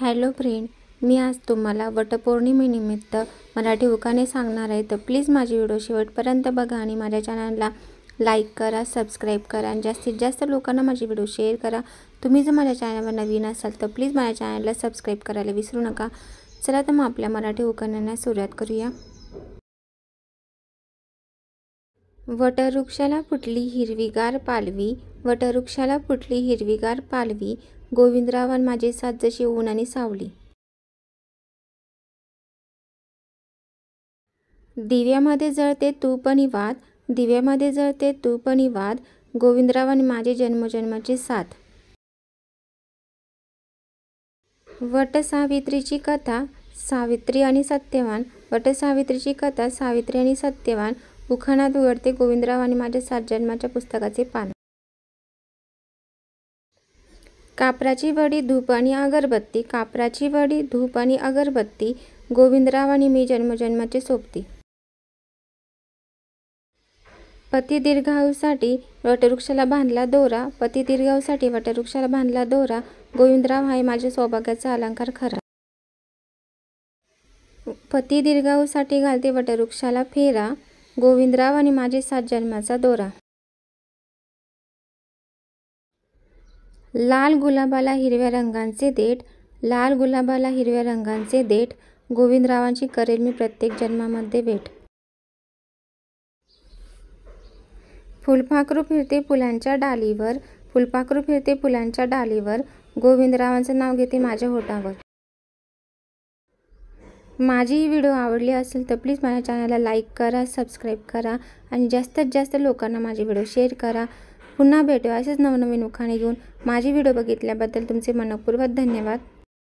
Hello friend, मी आज तुम्हाला वटपौर्णिमेनिमित्त मराठी उखाणे सांगणार आहे. तर प्लीज माझी व्हिडिओ शेवटपर्यंत बघा आणि माझ्या चॅनलला लाईक करा, सबस्क्राईब करा आणि जास्तीत जास्त लोकांना माझी व्हिडिओ शेअर करा. तुम्ही जर माझ्या चॅनलवर नवीन असाल तर प्लीज माझ्या चॅनलला सबस्क्राईब करायला विसरू नका. चला तर मग आपल्या मराठी उखाण्यांना सुरुवात करूया. वटवृक्षाला फुटली हिरवीगार पालवी, वटवृक्षाला फुटली हिरवीगार पालवी, गोविंदराव माझी साथ जशी ऊन आणि सावली. दिव्यामध्ये जळते तूप आणि वात, दिव्यामध्ये जळते तूप आणि वात, गोविंदराव माझी जन्मजन्माची साथ. वट सावित्रीची कथा, सावित्री आणि सत्यवान, वट सावित्रीची कथा, सावित्री आणि सत्यवान, उखाणात उघडते गोविंदराव आणि माझ्या 7 जन्माच्या पुस्तकाचे पान. कापराची वडी धूप आणि अगरबत्ती, कापराची वडी धूप आणि अगरबत्ती, गोविंदराव आणि मी जन्मजन्माचे सोबती. पती दीर्घायूसाठी वटवृक्षाला बांधला दोरा, पती दीर्घायूसाठी वटवृक्षाला बांधला दोरा, गोविंदराव आहे माझ्या सौभाग्याचा अलंकार खरा. पती दीर्घायूसाठी घालते वटवृक्षाला फेरा, गोविंदराव आणि माझे 7 जन्माचा दोरा. लाल गुलाबाला हिरव्या रंगांचे देठ, लाल गुलाबाला हिरव्या रंगांचे देठ, गोविंदरावांची करेल मी प्रत्येक जन्मामध्ये भेट. फुलपाखरू फिरते फुलांच्या डालीवर, फुलपाखरू फिरते फुलांच्या डालीवर, गोविंदरावांचं नाव घेते माझ्या होठावर. माझी ही व्हिडिओ आवडली असेल तर प्लीज माझ्या चॅनलला लाईक करा, सबस्क्राईब करा आणि जास्तीत जास्त लोकांना माझी व्हिडिओ शेअर करा. पुन्हा भेटूया असेच नवनवीन उखाणे घेऊन. माझी व्हिडिओ बघितल्याबद्दल तुमचे मनःपूर्वक धन्यवाद.